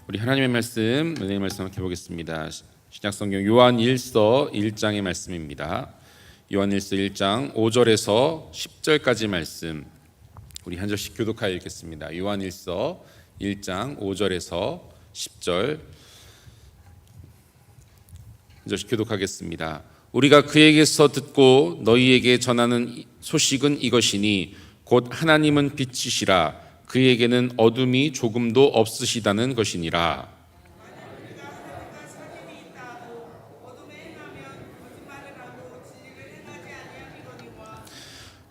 우리 하나님의 말씀, 은혜의 말씀 함께 보겠습니다. 신약성경 요한일서 1장의 말씀입니다. 요한일서 1장 5절에서 10절까지 말씀 우리 한 절씩 교독하여 읽겠습니다. 요한일서 1장 5절에서 10절 한 절씩 교독하겠습니다. 우리가 그에게서 듣고 너희에게 전하는 소식은 이것이니 곧 하나님은 빛이시라 그에게는 어둠이 조금도 없으시다는 것이니라.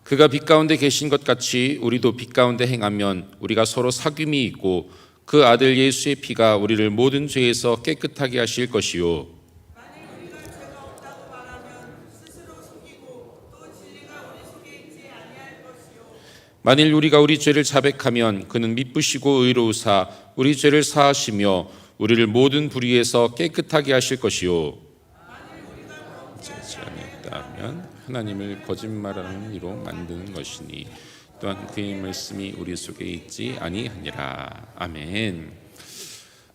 그가 빛 가운데 계신 것 같이 우리도 빛 가운데 행하면 우리가 서로 사귐이 있고 그 아들 예수의 피가 우리를 모든 죄에서 깨끗하게 하실 것이요. 만일 우리가 우리 죄를 자백하면 그는 미쁘시고 의로우사 우리 죄를 사하시며 우리를 모든 불의에서 깨끗하게 하실 것이요. 그렇지 아니었다면 하나님을 거짓말하는 이로 만드는 것이니 또한 그의 말씀이 우리 속에 있지 아니하니라. 아멘.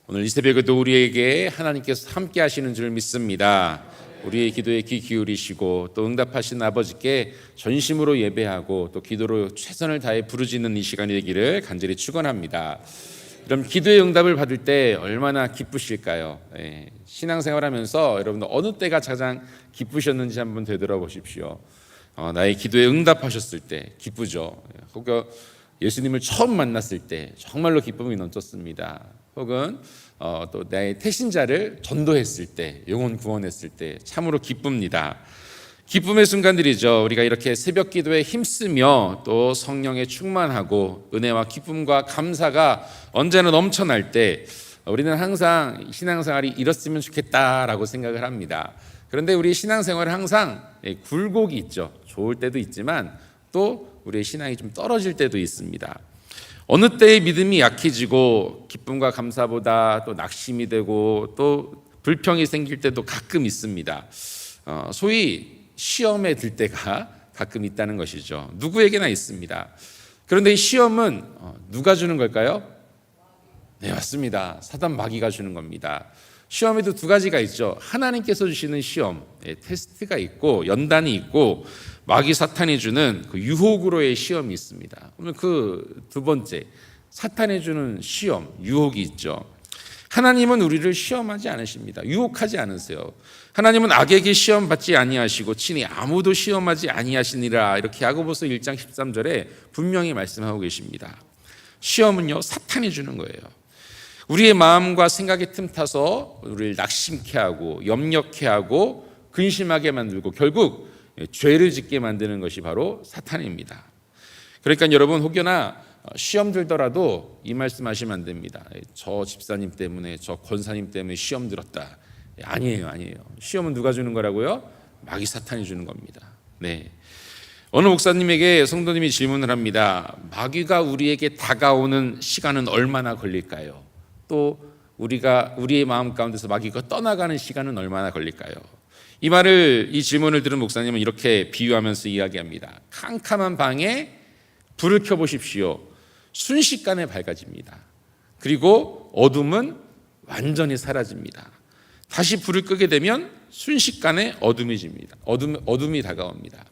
오늘 이 새벽에도 우리에게 하나님께서 함께 하시는 줄 믿습니다. 우리의 기도에 귀 기울이시고 또 응답하신 아버지께 전심으로 예배하고 또 기도로 최선을 다해 부르짖는 이 시간이 되기를 간절히 축원합니다. 그럼 기도의 응답을 받을 때 얼마나 기쁘실까요? 신앙생활하면서 여러분들 어느 때가 가장 기쁘셨는지 한번 되돌아보십시오. 나의 기도에 응답하셨을 때 기쁘죠. 혹은 예수님을 처음 만났을 때 정말로 기쁨이 넘쳤습니다. 혹은 또 나의 태신자를 전도했을 때, 영혼 구원했을 때 참으로 기쁩니다. 기쁨의 순간들이죠. 우리가 이렇게 새벽 기도에 힘쓰며 또 성령에 충만하고 은혜와 기쁨과 감사가 언제나 넘쳐날 때 우리는 항상 신앙생활이 이렇으면 좋겠다라고 생각을 합니다. 그런데 우리 신앙생활은 항상 굴곡이 있죠. 좋을 때도 있지만 또 우리의 신앙이 좀 떨어질 때도 있습니다. 어느 때의 믿음이 약해지고 기쁨과 감사보다 또 낙심이 되고 또 불평이 생길 때도 가끔 있습니다. 소위 시험에 들 때가 가끔 있다는 것이죠. 누구에게나 있습니다. 그런데 이 시험은 누가 주는 걸까요? 네, 맞습니다. 사단 마귀가 주는 겁니다. 시험에도 두 가지가 있죠. 하나님께서 주시는 시험, 테스트가 있고 연단이 있고 마귀 사탄이 주는 그 유혹으로의 시험이 있습니다. 오늘 그 두 번째 사탄이 주는 시험, 유혹이 있죠. 하나님은 우리를 시험하지 않으십니다. 유혹하지 않으세요. 하나님은 악에게 시험 받지 아니하시고 친히 아무도 시험하지 아니하시니라 이렇게 야고보서 1장 13절에 분명히 말씀하고 계십니다. 시험은요 사탄이 주는 거예요. 우리의 마음과 생각에 틈타서 우리를 낙심케 하고 염려케 하고 근심하게 만들고 결국 죄를 짓게 만드는 것이 바로 사탄입니다. 그러니까 여러분 혹여나 시험 들더라도 이 말씀하시면 안 됩니다. 저 집사님 때문에 저 권사님 때문에 시험 들었다. 아니에요. 시험은 누가 주는 거라고요? 마귀 사탄이 주는 겁니다. 네. 어느 목사님에게 성도님이 질문을 합니다. 마귀가 우리에게 다가오는 시간은 얼마나 걸릴까요? 또 우리의 마음 가운데서 마귀가 떠나가는 시간은 얼마나 걸릴까요? 이 질문을 들은 목사님은 이렇게 비유하면서 이야기합니다. 캄캄한 방에 불을 켜보십시오. 순식간에 밝아집니다. 그리고 어둠은 완전히 사라집니다. 다시 불을 끄게 되면 순식간에 어둠이 집니다. 어둠이 다가옵니다.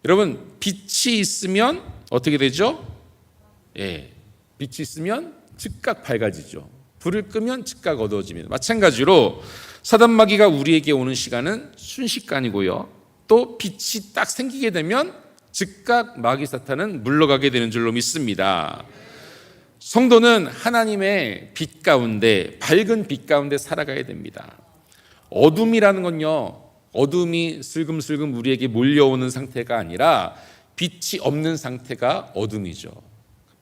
여러분, 빛이 있으면 어떻게 되죠? 빛이 있으면 즉각 밝아지죠. 불을 끄면 즉각 어두워집니다. 마찬가지로 사단 마귀가 우리에게 오는 시간은 순식간이고요. 또 빛이 딱 생기게 되면 즉각 마귀 사탄은 물러가게 되는 줄로 믿습니다. 성도는 하나님의 빛 가운데, 밝은 빛 가운데 살아가야 됩니다. 어둠이라는 건요, 어둠이 슬금슬금 우리에게 몰려오는 상태가 아니라 빛이 없는 상태가 어둠이죠.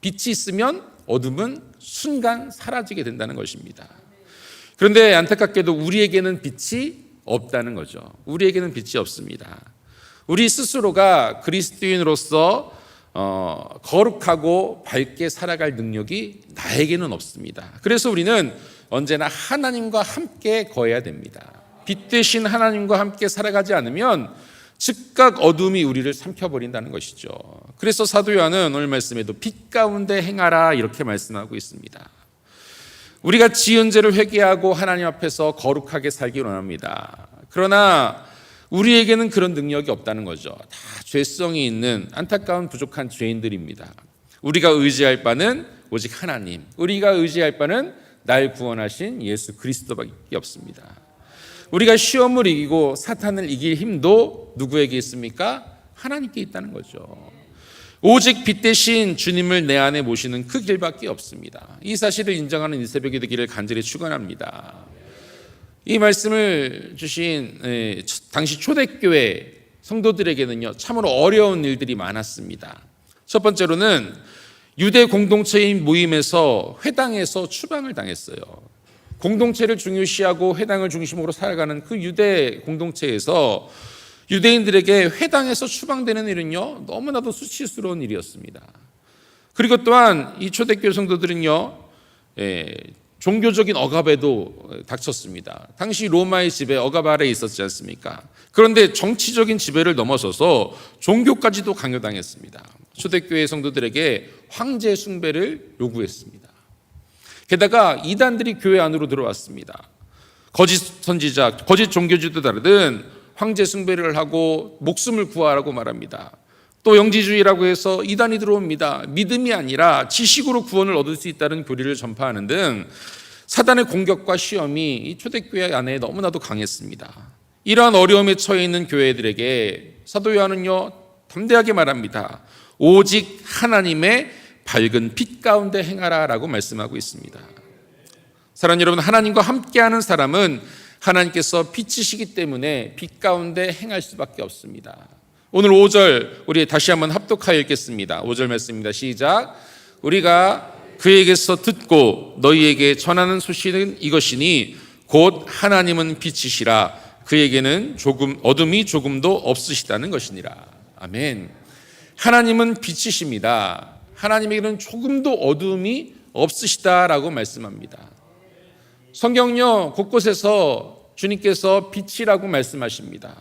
빛이 있으면 어둠은 순간 사라지게 된다는 것입니다. 그런데 안타깝게도 우리에게는 빛이 없다는 거죠. 우리에게는 빛이 없습니다. 우리 스스로가 그리스도인으로서 거룩하고 밝게 살아갈 능력이 나에게는 없습니다. 그래서 우리는 언제나 하나님과 함께 거해야 됩니다. 빛 대신 하나님과 함께 살아가지 않으면 즉각 어둠이 우리를 삼켜버린다는 것이죠. 그래서 사도 요한은 오늘 말씀에도 빛 가운데 행하라 이렇게 말씀하고 있습니다. 우리가 지은 죄를 회개하고 하나님 앞에서 거룩하게 살기 원합니다. 그러나 우리에게는 그런 능력이 없다는 거죠. 다 죄성이 있는 안타까운 부족한 죄인들입니다. 우리가 의지할 바는 오직 하나님, 우리가 의지할 바는 날 구원하신 예수 그리스도밖에 없습니다. 우리가 시험을 이기고 사탄을 이길 힘도 누구에게 있습니까? 하나님께 있다는 거죠. 오직 빛 대신 주님을 내 안에 모시는 그 길밖에 없습니다. 이 사실을 인정하는 이 새벽이 되기를 간절히 축원합니다. 이 말씀을 주신 당시 초대교회 성도들에게는요, 참으로 어려운 일들이 많았습니다. 첫 번째로는 유대 공동체인 모임에서 회당에서 추방을 당했어요. 공동체를 중요시하고 회당을 중심으로 살아가는 그 유대 공동체에서 유대인들에게 회당에서 추방되는 일은요, 너무나도 수치스러운 일이었습니다. 그리고 또한 이 초대교회 성도들은요, 종교적인 억압에도 닥쳤습니다. 당시 로마의 지배, 억압 아래에 있었지 않습니까? 그런데 정치적인 지배를 넘어서서 종교까지도 강요당했습니다. 초대교회 성도들에게 황제 숭배를 요구했습니다. 게다가 이단들이 교회 안으로 들어왔습니다. 거짓 선지자, 거짓 종교지도자들은 황제 숭배를 하고 목숨을 구하라고 말합니다. 또 영지주의라고 해서 이단이 들어옵니다. 믿음이 아니라 지식으로 구원을 얻을 수 있다는 교리를 전파하는 등 사단의 공격과 시험이 이 초대교회 안에 너무나도 강했습니다. 이러한 어려움에 처해 있는 교회들에게 사도 요한은요, 담대하게 말합니다. 오직 하나님의 밝은 빛 가운데 행하라 라고 말씀하고 있습니다. 사랑하는 여러분, 하나님과 함께하는 사람은 하나님께서 빛이시기 때문에 빛 가운데 행할 수밖에 없습니다. 오늘 5절 우리 다시 한번 합독하여 읽겠습니다. 5절 말씀입니다. 시작. 우리가 그에게서 듣고 너희에게 전하는 소식은 이것이니 곧 하나님은 빛이시라 그에게는 어둠이 조금도 없으시다는 것이니라. 아멘. 하나님은 빛이십니다. 하나님에게는 조금도 어둠이 없으시다라고 말씀합니다. 성경요 곳곳에서 주님께서 빛이라고 말씀하십니다.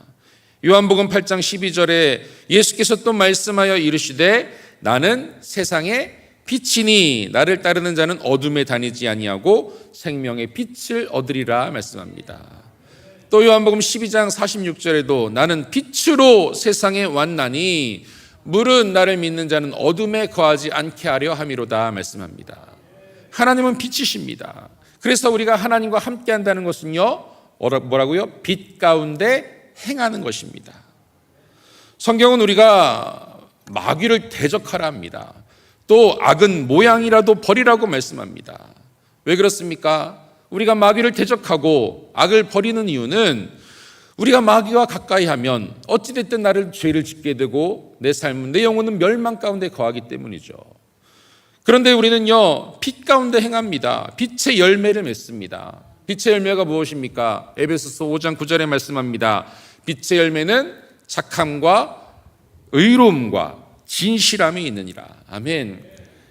요한복음 8장 12절에 예수께서 또 말씀하여 이르시되 나는 세상의 빛이니 나를 따르는 자는 어둠에 다니지 아니하고 생명의 빛을 얻으리라 말씀합니다. 또 요한복음 12장 46절에도 나는 빛으로 세상에 왔나니 물은 나를 믿는 자는 어둠에 거하지 않게 하려 함이로다 말씀합니다. 하나님은 빛이십니다. 그래서 우리가 하나님과 함께 한다는 것은요, 뭐라고요? 빛 가운데 행하는 것입니다. 성경은 우리가 마귀를 대적하라 합니다. 또 악은 모양이라도 버리라고 말씀합니다. 왜 그렇습니까? 우리가 마귀를 대적하고 악을 버리는 이유는 우리가 마귀와 가까이 하면 어찌됐든 나를 죄를 짓게 되고 내 삶은, 내 영혼은 멸망 가운데 거하기 때문이죠. 그런데 우리는요, 빛 가운데 행합니다. 빛의 열매를 맺습니다. 빛의 열매가 무엇입니까? 에베소서 5장 9절에 말씀합니다. 빛의 열매는 착함과 의로움과 진실함이 있느니라. 아멘.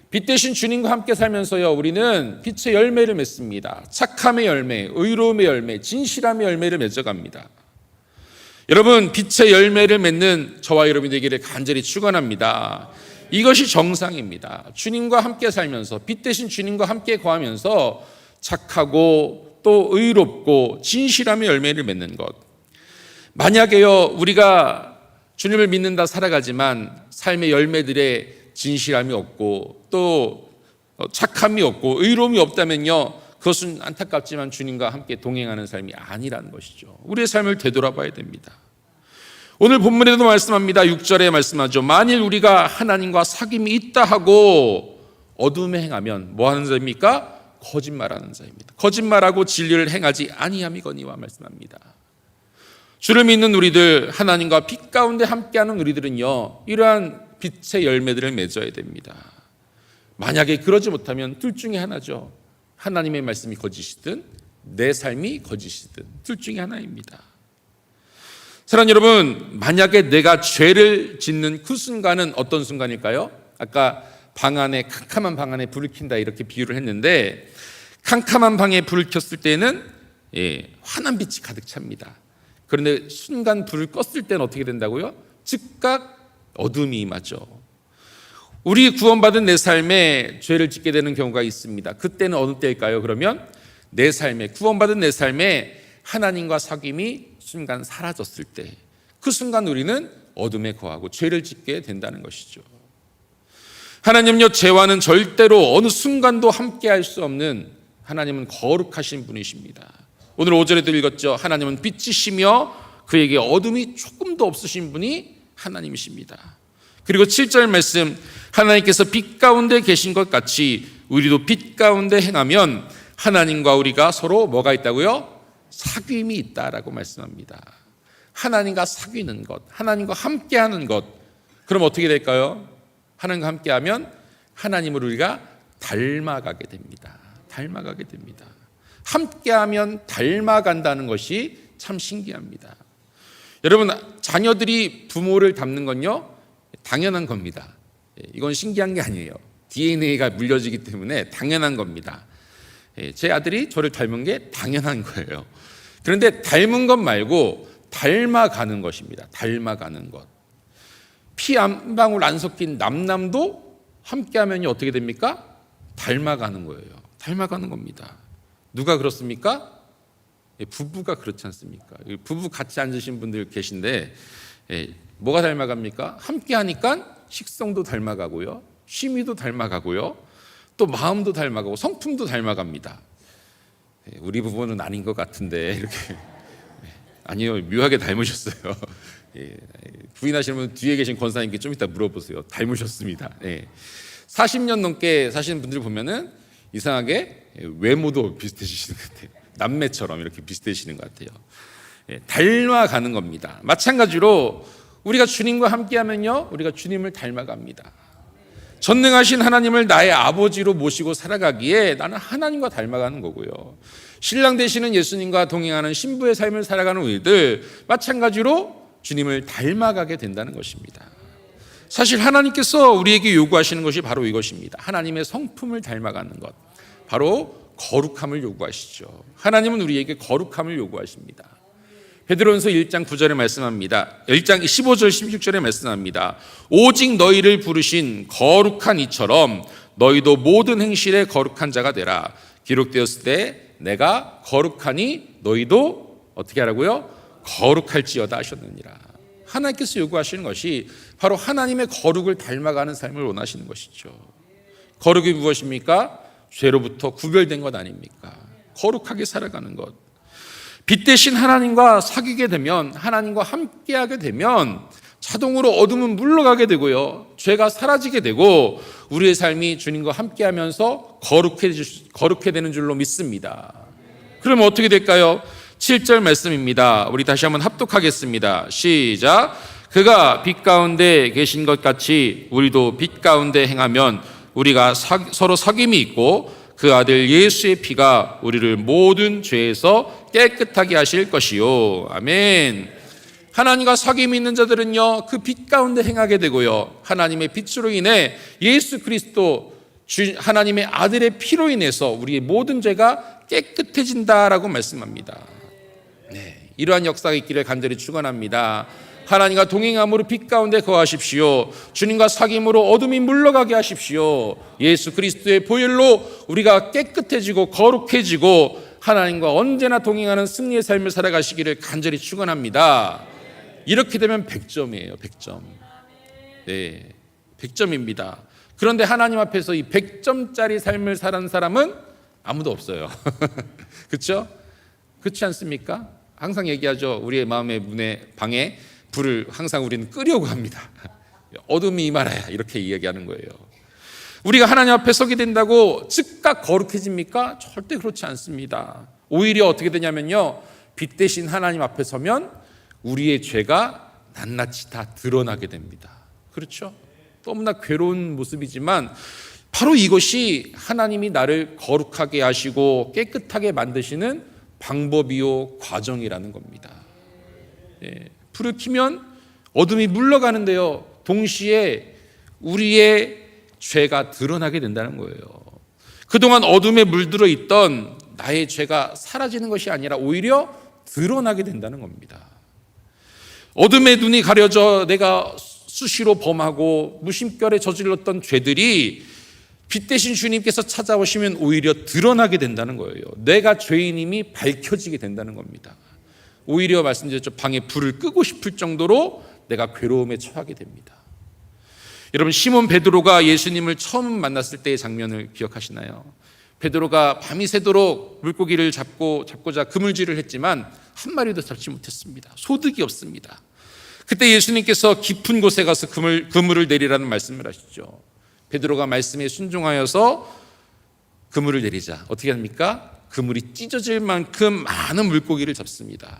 빛 대신 주님과 함께 살면서요, 우리는 빛의 열매를 맺습니다. 착함의 열매, 의로움의 열매, 진실함의 열매를 맺어갑니다. 여러분, 빛의 열매를 맺는 저와 여러분이 되기를 간절히 축원합니다. 이것이 정상입니다. 주님과 함께 살면서, 빛 대신 주님과 함께 거하면서 착하고 또 의롭고 진실함의 열매를 맺는 것. 만약에요, 우리가 주님을 믿는다 살아가지만 삶의 열매들의 진실함이 없고 또 착함이 없고 의로움이 없다면요, 그것은 안타깝지만 주님과 함께 동행하는 삶이 아니라는 것이죠. 우리의 삶을 되돌아봐야 됩니다. 오늘 본문에도 말씀합니다. 6절에 말씀하죠. 만일 우리가 하나님과 사귐이 있다 하고 어둠에 행하면 뭐 하는 자입니까? 거짓말하는 자입니다. 거짓말하고 진리를 행하지 아니함이거니와 말씀합니다. 주를 믿는 우리들, 하나님과 빛 가운데 함께하는 우리들은요, 이러한 빛의 열매들을 맺어야 됩니다. 만약에 그러지 못하면 둘 중에 하나죠. 하나님의 말씀이 거짓이든 내 삶이 거짓이든 둘 중에 하나입니다. 사랑하는 여러분, 만약에 내가 죄를 짓는 그 순간은 어떤 순간일까요? 아까 방 안에, 캄캄한 방 안에 불을 킨다 이렇게 비유를 했는데, 캄캄한 방에 불을 켰을 때는 환한 빛이 가득 찹니다. 그런데 순간 불을 껐을 때는 어떻게 된다고요? 즉각 어둠이 임하죠. 우리 구원받은 내 삶에 죄를 짓게 되는 경우가 있습니다. 그때는 어느 때일까요? 그러면 내 삶에, 구원받은 내 삶에 하나님과 사귐이 순간 사라졌을 때, 그 순간 우리는 어둠에 거하고 죄를 짓게 된다는 것이죠. 하나님은요, 죄와는 절대로 어느 순간도 함께 할 수 없는, 하나님은 거룩하신 분이십니다. 오늘 5절에도 읽었죠. 하나님은 빛이시며 그에게 어둠이 조금도 없으신 분이 하나님이십니다. 그리고 7절 말씀, 하나님께서 빛 가운데 계신 것 같이 우리도 빛 가운데 행하면 하나님과 우리가 서로 뭐가 있다고요? 사귐이 있다라고 말씀합니다. 하나님과 사귀는 것, 하나님과 함께하는 것. 그럼 어떻게 될까요? 하나님과 함께하면 하나님을 우리가 닮아가게 됩니다. 닮아가게 됩니다. 함께하면 닮아간다는 것이 참 신기합니다. 여러분, 자녀들이 부모를 닮는 건요, 당연한 겁니다. 이건 신기한 게 아니에요. DNA가 물려지기 때문에 당연한 겁니다. 제 아들이 저를 닮은 게 당연한 거예요. 그런데 닮은 것 말고 닮아가는 것입니다. 닮아가는 것. 피 한 방울 안 섞인 남남도 함께하면 어떻게 됩니까? 닮아가는 거예요. 닮아가는 겁니다. 누가 그렇습니까? 부부가 그렇지 않습니까? 부부 같이 앉으신 분들 계신데 뭐가 닮아갑니까? 함께 하니까 식성도 닮아가고요, 취미도 닮아가고요, 또 마음도 닮아가고 성품도 닮아갑니다. 우리 부부는 아닌 것 같은데 이렇게 아니요, 묘하게 닮으셨어요. 부인하시는 분 뒤에 계신 권사님께 좀 이따 물어보세요. 닮으셨습니다. 40년 넘게 사시는 분들 보면은 이상하게 외모도 비슷해지시는 것 같아요. 남매처럼 이렇게 비슷해지시는 것 같아요. 닮아가는 겁니다. 마찬가지로 우리가 주님과 함께하면요, 우리가 주님을 닮아갑니다. 전능하신 하나님을 나의 아버지로 모시고 살아가기에 나는 하나님과 닮아가는 거고요. 신랑 되시는 예수님과 동행하는 신부의 삶을 살아가는 우리들 마찬가지로 주님을 닮아가게 된다는 것입니다. 사실 하나님께서 우리에게 요구하시는 것이 바로 이것입니다. 하나님의 성품을 닮아가는 것, 바로 거룩함을 요구하시죠. 하나님은 우리에게 거룩함을 요구하십니다. 베드로전서 1장 9절에 말씀합니다. 1장 15절 16절에 말씀합니다. 오직 너희를 부르신 거룩한 이처럼 너희도 모든 행실에 거룩한 자가 되라. 기록되었을 때 내가 거룩하니 너희도 어떻게 하라고요? 거룩할지어다 하셨느니라. 하나님께서 요구하시는 것이 바로 하나님의 거룩을 닮아가는 삶을 원하시는 것이죠. 거룩이 무엇입니까? 죄로부터 구별된 것 아닙니까? 거룩하게 살아가는 것. 빛 대신 하나님과 사귀게 되면, 하나님과 함께하게 되면 자동으로 어둠은 물러가게 되고요, 죄가 사라지게 되고 우리의 삶이 주님과 함께하면서 거룩해 되는 줄로 믿습니다. 그러면 어떻게 될까요? 7절 말씀입니다. 우리 다시 한번 합독하겠습니다. 시작. 그가 빛 가운데 계신 것 같이 우리도 빛 가운데 행하면 우리가 서로 사귐이 있고 그 아들 예수의 피가 우리를 모든 죄에서 깨끗하게 하실 것이요. 아멘. 하나님과 사귐이 있는 자들은요, 그 빛 가운데 행하게 되고요, 하나님의 빛으로 인해 예수 그리스도 하나님의 아들의 피로 인해서 우리의 모든 죄가 깨끗해진다라고 말씀합니다. 이러한 역사가 있기를 간절히 축원합니다. 하나님과 동행함으로 빛 가운데 거하십시오. 주님과 사귐으로 어둠이 물러가게 하십시오. 예수 그리스도의 보혈로 우리가 깨끗해지고 거룩해지고 하나님과 언제나 동행하는 승리의 삶을 살아가시기를 간절히 축원합니다. 이렇게 되면 100점이에요. 100점. 네, 100점입니다. 그런데 하나님 앞에서 이 100점짜리 삶을 사는 사람은 아무도 없어요. 그렇죠? 그렇지 않습니까? 항상 얘기하죠. 우리의 마음의 문에 방에 불을 항상 우리는 끄려고 합니다. 어둠이 임하라야, 이렇게 이야기하는 거예요. 우리가 하나님 앞에 서게 된다고 즉각 거룩해집니까? 절대 그렇지 않습니다. 오히려 어떻게 되냐면요, 빛 대신 하나님 앞에 서면 우리의 죄가 낱낱이 다 드러나게 됩니다. 그렇죠? 너무나 괴로운 모습이지만 바로 이것이 하나님이 나를 거룩하게 하시고 깨끗하게 만드시는 방법이요 과정이라는 겁니다. 불을 켜면 어둠이 물러가는데요, 동시에 우리의 죄가 드러나게 된다는 거예요. 그동안 어둠에 물들어 있던 나의 죄가 사라지는 것이 아니라 오히려 드러나게 된다는 겁니다. 어둠의 눈이 가려져 내가 수시로 범하고 무심결에 저질렀던 죄들이 빛 대신 주님께서 찾아오시면 오히려 드러나게 된다는 거예요. 내가 죄인임이 밝혀지게 된다는 겁니다. 오히려 말씀드렸죠. 방에 불을 끄고 싶을 정도로 내가 괴로움에 처하게 됩니다. 여러분, 시몬 베드로가 예수님을 처음 만났을 때의 장면을 기억하시나요? 베드로가 밤이 새도록 물고기를 잡고자 그물질을 했지만 한 마리도 잡지 못했습니다. 소득이 없습니다. 그때 예수님께서 깊은 곳에 가서 그물을 내리라는 말씀을 하시죠. 베드로가 말씀에 순종하여서 그물을 내리자 어떻게 합니까? 그물이 찢어질 만큼 많은 물고기를 잡습니다.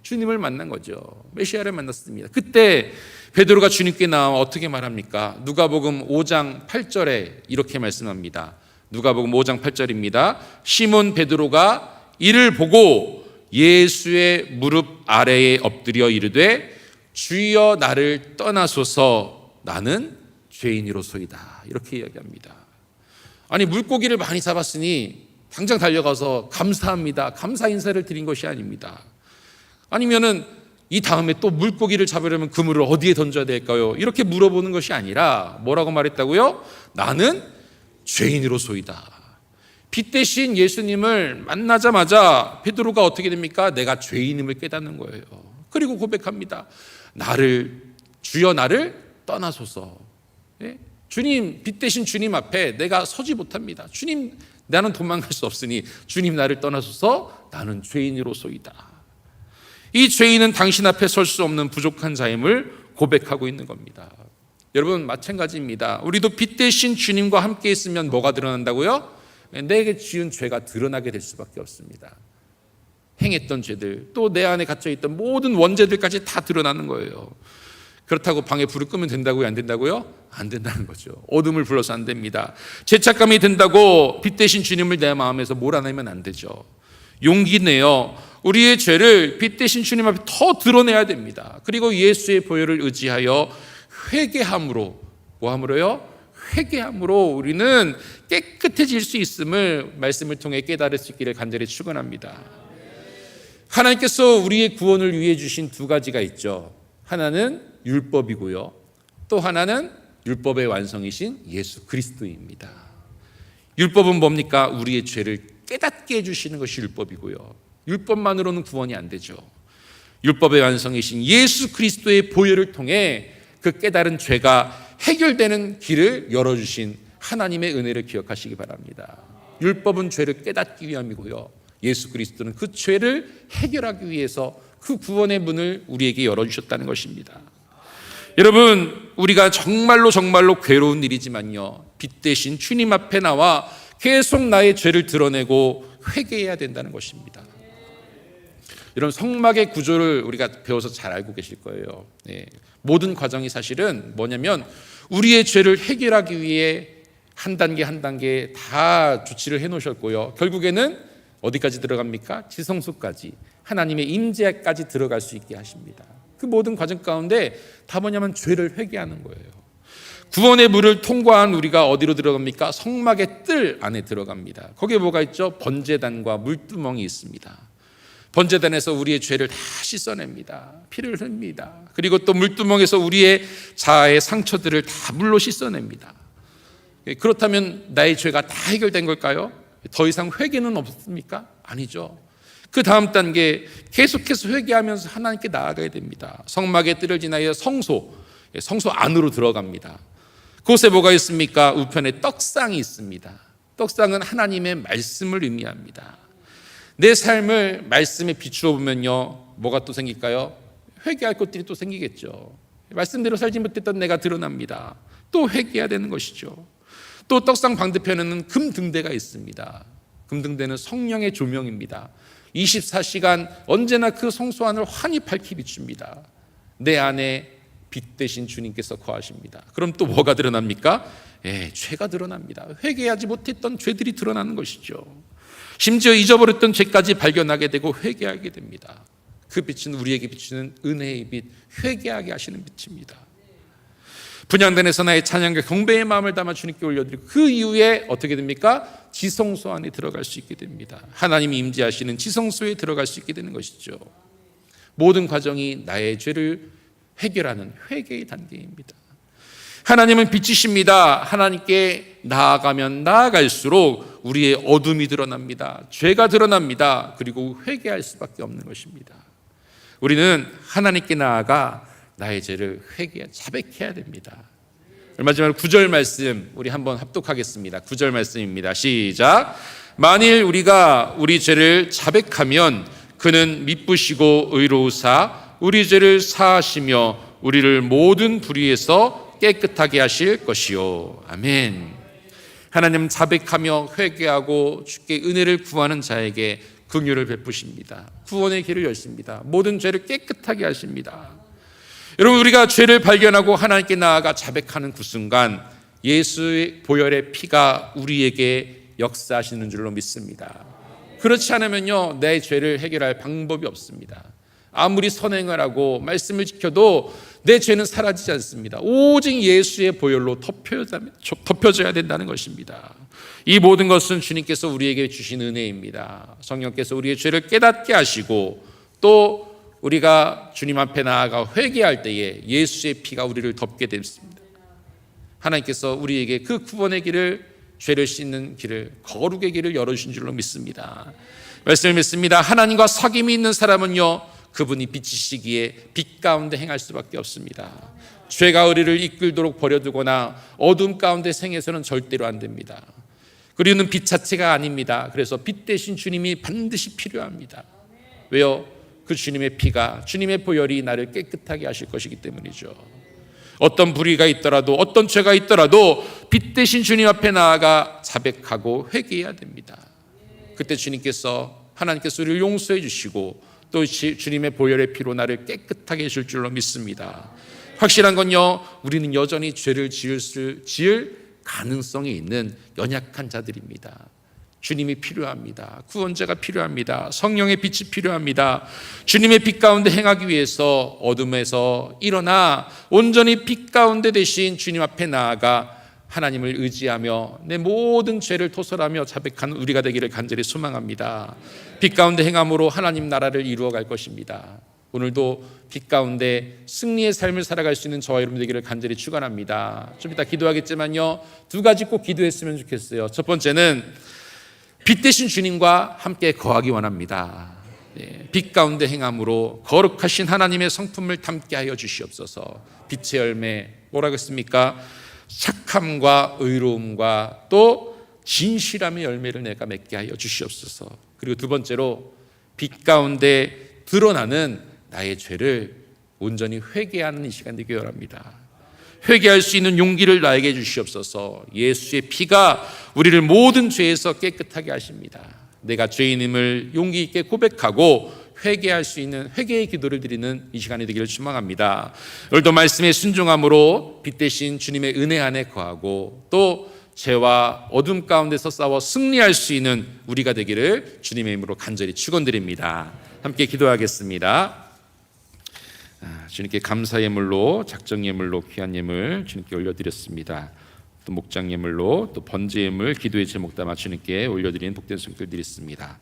주님을 만난 거죠. 메시아를 만났습니다. 그때 베드로가 주님께 나와 어떻게 말합니까? 누가복음 5장 8절에 이렇게 말씀합니다. 누가복음 5장 8절입니다. 시몬 베드로가 이를 보고 예수의 무릎 아래에 엎드려 이르되 주여 나를 떠나소서 나는 죄인이로소이다. 이렇게 이야기합니다. 아니, 물고기를 많이 잡았으니 당장 달려가서 감사합니다, 감사 인사를 드린 것이 아닙니다. 아니면은 이 다음에 또 물고기를 잡으려면 그물을 어디에 던져야 될까요? 이렇게 물어보는 것이 아니라 뭐라고 말했다고요? 나는 죄인으로소이다. 빛 대신 예수님을 만나자마자 베드로가 어떻게 됩니까? 내가 죄인임을 깨닫는 거예요. 그리고 고백합니다. 주여 나를 떠나소서. 주님, 빛 대신 주님 앞에 내가 서지 못합니다. 주님, 나는 도망갈 수 없으니 주님 나를 떠나소서. 나는 죄인으로소이다. 이 죄인은 당신 앞에 설 수 없는 부족한 자임을 고백하고 있는 겁니다. 여러분, 마찬가지입니다. 우리도 빛 대신 주님과 함께 있으면 뭐가 드러난다고요? 내게 지은 죄가 드러나게 될 수밖에 없습니다. 행했던 죄들, 또 내 안에 갇혀있던 모든 원죄들까지 다 드러나는 거예요. 그렇다고 방에 불을 끄면 된다고요? 안 된다고요? 안 된다는 거죠. 어둠을 불러서 안 됩니다. 죄책감이 든다고 빛 대신 주님을 내 마음에서 몰아내면 안 되죠. 용기 내어 우리의 죄를 빛 대신 주님 앞에 더 드러내야 됩니다. 그리고 예수의 보혈을 의지하여 회개함으로, 뭐함으로요? 회개함으로 우리는 깨끗해질 수 있음을 말씀을 통해 깨달을 수 있기를 간절히 축원합니다. 하나님께서 우리의 구원을 위해 주신 두 가지가 있죠. 하나는 율법이고요, 또 하나는 율법의 완성이신 예수 그리스도입니다. 율법은 뭡니까? 우리의 죄를 깨닫게 해주시는 것이 율법이고요, 율법만으로는 구원이 안 되죠. 율법의 완성이신 예수 그리스도의 보혈을 통해 그 깨달은 죄가 해결되는 길을 열어주신 하나님의 은혜를 기억하시기 바랍니다. 율법은 죄를 깨닫기 위함이고요, 예수 그리스도는 그 죄를 해결하기 위해서 그 구원의 문을 우리에게 열어주셨다는 것입니다. 여러분, 우리가 정말로 괴로운 일이지만요, 빛 대신 주님 앞에 나와 계속 나의 죄를 드러내고 회개해야 된다는 것입니다. 이런 성막의 구조를 우리가 배워서 잘 알고 계실 거예요. 모든 과정이 사실은 뭐냐면 우리의 죄를 해결하기 위해 한 단계 한 단계 다 조치를 해놓으셨고요, 결국에는 어디까지 들어갑니까? 지성소까지, 하나님의 임재까지 들어갈 수 있게 하십니다. 그 모든 과정 가운데 다 뭐냐면 죄를 회개하는 거예요. 구원의 문을 통과한 우리가 어디로 들어갑니까? 성막의 뜰 안에 들어갑니다. 거기에 뭐가 있죠? 번제단과 물두멍이 있습니다. 번제단에서 우리의 죄를 다 씻어냅니다. 피를 흘립니다. 그리고 또 물두멍에서 우리의 자아의 상처들을 다 물로 씻어냅니다. 그렇다면 나의 죄가 다 해결된 걸까요? 더 이상 회개는 없습니까? 아니죠. 그 다음 단계 계속해서 회개하면서 하나님께 나아가야 됩니다. 성막의 뜰을 지나여 성소 안으로 들어갑니다. 그곳에 뭐가 있습니까? 우편에 떡상이 있습니다. 떡상은 하나님의 말씀을 의미합니다. 내 삶을 말씀에 비추어 보면요, 뭐가 또 생길까요? 회개할 것들이 또 생기겠죠. 말씀대로 살지 못했던 내가 드러납니다. 또 회개해야 되는 것이죠. 또 떡상 반대편에는 금등대가 있습니다. 금등대는 성령의 조명입니다. 24시간 언제나 그 성소 안을 환히 밝히 비춥니다. 내 안에 빛 대신 주님께서 거하십니다. 그럼 또 뭐가 드러납니까? 죄가 드러납니다. 회개하지 못했던 죄들이 드러나는 것이죠. 심지어 잊어버렸던 죄까지 발견하게 되고 회개하게 됩니다. 그 빛은 우리에게 비추는 은혜의 빛, 회개하게 하시는 빛입니다. 분향단에서 나의 찬양과 경배의 마음을 담아 주님께 올려드리고 그 이후에 어떻게 됩니까? 지성소 안에 들어갈 수 있게 됩니다. 하나님이 임재하시는 지성소에 들어갈 수 있게 되는 것이죠. 모든 과정이 나의 죄를 해결하는 회개의 단계입니다. 하나님은 빛이십니다. 하나님께 나아가면 나아갈수록 우리의 어둠이 드러납니다. 죄가 드러납니다. 그리고 회개할 수밖에 없는 것입니다. 우리는 하나님께 나아가 나의 죄를 자백해야 됩니다. 마지막으로 9절 말씀 우리 한번 합독하겠습니다. 9절 말씀입니다. 시작. 만일 우리가 우리 죄를 자백하면 그는 미쁘시고 의로우사 우리 죄를 사하시며 우리를 모든 불의에서 깨끗하게 하실 것이요. 아멘. 하나님 자백하며 회개하고 주께 은혜를 구하는 자에게 긍휼을 베푸십니다. 구원의 길을 여십니다. 모든 죄를 깨끗하게 하십니다. 여러분, 우리가 죄를 발견하고 하나님께 나아가 자백하는 그 순간 예수의 보혈의 피가 우리에게 역사하시는 줄로 믿습니다. 그렇지 않으면요, 내 죄를 해결할 방법이 없습니다. 아무리 선행을 하고 말씀을 지켜도 내 죄는 사라지지 않습니다. 오직 예수의 보혈로 덮여져야 된다는 것입니다. 이 모든 것은 주님께서 우리에게 주신 은혜입니다. 성령께서 우리의 죄를 깨닫게 하시고 또 우리가 주님 앞에 나아가 회개할 때에 예수의 피가 우리를 덮게 됐습니다. 하나님께서 우리에게 그 구원의 길을, 죄를 씻는 길을, 거룩의 길을 열어주신 줄로 믿습니다. 말씀을 믿습니다. 하나님과 사귐이 있는 사람은요, 그분이 빛이시기에 빛 가운데 행할 수밖에 없습니다. 죄가 우리를 이끌도록 버려두거나 어둠 가운데 생해서는 절대로 안 됩니다. 우리는 빛 자체가 아닙니다. 그래서 빛 대신 주님이 반드시 필요합니다. 왜요? 그 주님의 피가, 주님의 보혈이 나를 깨끗하게 하실 것이기 때문이죠. 어떤 불의가 있더라도, 어떤 죄가 있더라도 빛 대신 주님 앞에 나아가 자백하고 회개해야 됩니다. 그때 하나님께서 우리를 용서해 주시고 또 주님의 보혈의 피로 나를 깨끗하게 해줄 줄로 믿습니다. 확실한 건요, 우리는 여전히 죄를 지을 가능성이 있는 연약한 자들입니다. 주님이 필요합니다. 구원자가 필요합니다. 성령의 빛이 필요합니다. 주님의 빛 가운데 행하기 위해서 어둠에서 일어나 온전히 빛 가운데 되신 주님 앞에 나아가 하나님을 의지하며 내 모든 죄를 토설하며 자백하는 우리가 되기를 간절히 소망합니다. 빛 가운데 행함으로 하나님 나라를 이루어갈 것입니다. 오늘도 빛 가운데 승리의 삶을 살아갈 수 있는 저와 여러분 되기를 간절히 축원합니다. 좀 이따 기도하겠지만요, 두 가지 꼭 기도했으면 좋겠어요. 첫 번째는 빛 대신 주님과 함께 거하기 원합니다. 빛 가운데 행함으로 거룩하신 하나님의 성품을 담게 하여 주시옵소서. 빛의 열매 뭐라고 했습니까? 착함과 의로움과 또 진실함의 열매를 내가 맺게 하여 주시옵소서. 그리고 두 번째로 빛 가운데 드러나는 나의 죄를 온전히 회개하는 이 시간 되기 원합니다. 회개할 수 있는 용기를 나에게 주시옵소서. 예수의 피가 우리를 모든 죄에서 깨끗하게 하십니다. 내가 죄인임을 용기 있게 고백하고 회개할 수 있는 회개의 기도를 드리는 이 시간이 되기를 축원합니다. 오늘도 말씀에 순종함으로 빛 대신 주님의 은혜 안에 거하고 또 죄와 어둠 가운데서 싸워 승리할 수 있는 우리가 되기를 주님의 이름으로 간절히 축원드립니다. 함께 기도하겠습니다. 주님께 감사 예물로, 작정 예물로 귀한 예물 주님께 올려드렸습니다. 또 목장 예물로, 또 번제 예물, 기도의 제목 담아 주님께 올려드리는 복된 손길 드리겠습니다.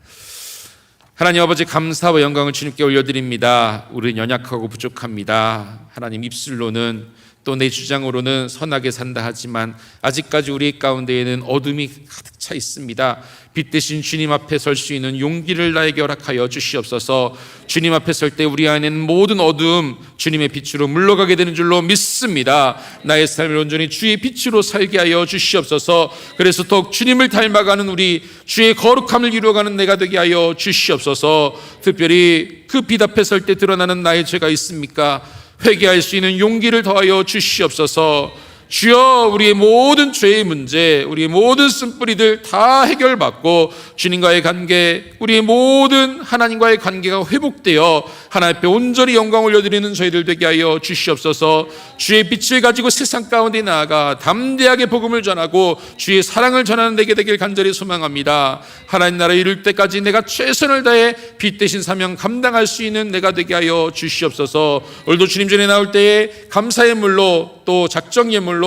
하나님 아버지, 감사와 영광을 주님께 올려드립니다. 우리는 연약하고 부족합니다. 하나님, 입술로는 또 내 주장으로는 선하게 산다 하지만 아직까지 우리 가운데에는 어둠이 가득 차 있습니다. 빛 대신 주님 앞에 설 수 있는 용기를 나에게 허락하여 주시옵소서. 주님 앞에 설 때 우리 안에는 모든 어둠 주님의 빛으로 물러가게 되는 줄로 믿습니다. 나의 삶을 온전히 주의 빛으로 살게 하여 주시옵소서. 그래서 더욱 주님을 닮아가는 우리 주의 거룩함을 이루어가는 내가 되게 하여 주시옵소서. 특별히 그 빛 앞에 설 때 드러나는 나의 죄가 있습니까? 회개할 수 있는 용기를 더하여 주시옵소서. 주여, 우리의 모든 죄의 문제, 우리의 모든 쓴뿌리들 다 해결받고 주님과의 관계, 우리의 모든 하나님과의 관계가 회복되어 하나님 앞에 온전히 영광 올려드리는 저희들 되게 하여 주시옵소서. 주의 빛을 가지고 세상 가운데 나아가 담대하게 복음을 전하고 주의 사랑을 전하는 내게 되길 간절히 소망합니다. 하나님 나라 이룰 때까지 내가 최선을 다해 빛 대신 사명 감당할 수 있는 내가 되게 하여 주시옵소서. 오늘도 주님 전에 나올 때에 감사의 물로, 또 작정 예물로,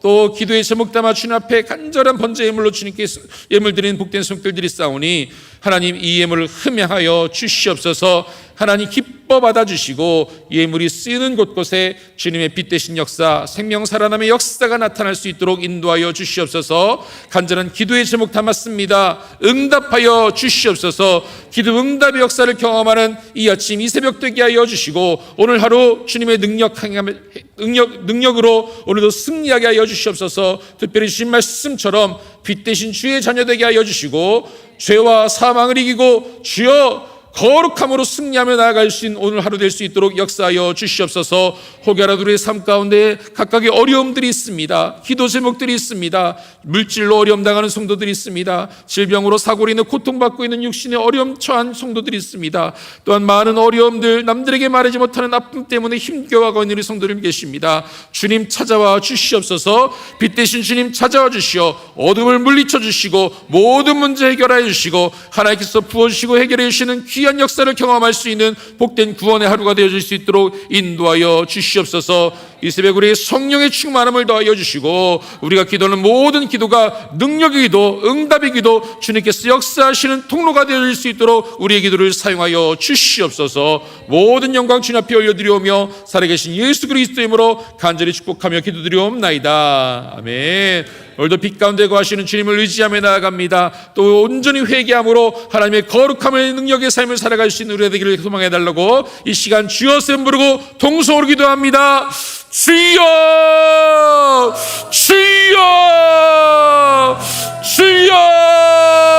또 기도의 제목 담아 주님 앞에 간절한 번제 예물로 주님께 예물 드리는 복된 손길들이 싸우니 하나님, 이 예물을 흠양하여 주시옵소서. 하나님, 기뻐 받아주시고 예물이 쓰이는 곳곳에 주님의 빛 대신 역사, 생명 살아남의 역사가 나타날 수 있도록 인도하여 주시옵소서. 간절한 기도의 제목 담았습니다. 응답하여 주시옵소서. 기도 응답의 역사를 경험하는 이 아침 이 새벽 되게 하여 주시고 오늘 하루 주님의 능력으로 오늘도 승리하게 하여 주시옵소서. 특별히 주신 말씀처럼 빛 대신 주의 자녀 되게 하여 주시고 죄와 사망을 이기고 주여 거룩함으로 승리하며 나아갈 수 있는 오늘 하루 될 수 있도록 역사하여 주시옵소서. 혹여라도 우리의 삶 가운데 각각의 어려움들이 있습니다. 기도 제목들이 있습니다. 물질로 어려움 당하는 성도들이 있습니다. 질병으로 사고로 인해 고통받고 있는 육신의 어려움 처한 성도들이 있습니다. 또한 많은 어려움들, 남들에게 말하지 못하는 아픔 때문에 힘겨워하고 있는 우리 성도들 계십니다. 주님 찾아와 주시옵소서. 빛 대신 주님 찾아와 주시어 어둠을 물리쳐 주시고 모든 문제 해결하여 주시고 하나님께서 부어주시고 해결해 주시는 귀한 역사를 경험할 수 있는 복된 구원의 하루가 되어질 수 있도록 인도하여 주시옵소서. 이 새벽 우리의 성령의 충만함을 더하여 주시고 우리가 기도하는 모든 기도가 능력의 기도, 응답의 기도, 주님께서 역사하시는 통로가 되어질 수 있도록 우리의 기도를 사용하여 주시옵소서. 모든 영광 주님 앞에 올려드리오며 살아계신 예수 그리스도의 이름으로 간절히 축복하며 기도드리옵나이다. 아멘. 오늘도 빛 가운데 거하시는 주님을 의지하며 나아갑니다. 또 온전히 회개함으로 하나님의 거룩함의 능력의 삶을 살아갈 수 있는 우리가 되기를 소망해달라고 이 시간 주여 셈 부르고 동성으로 기도합니다. 주여, 주여, 주여.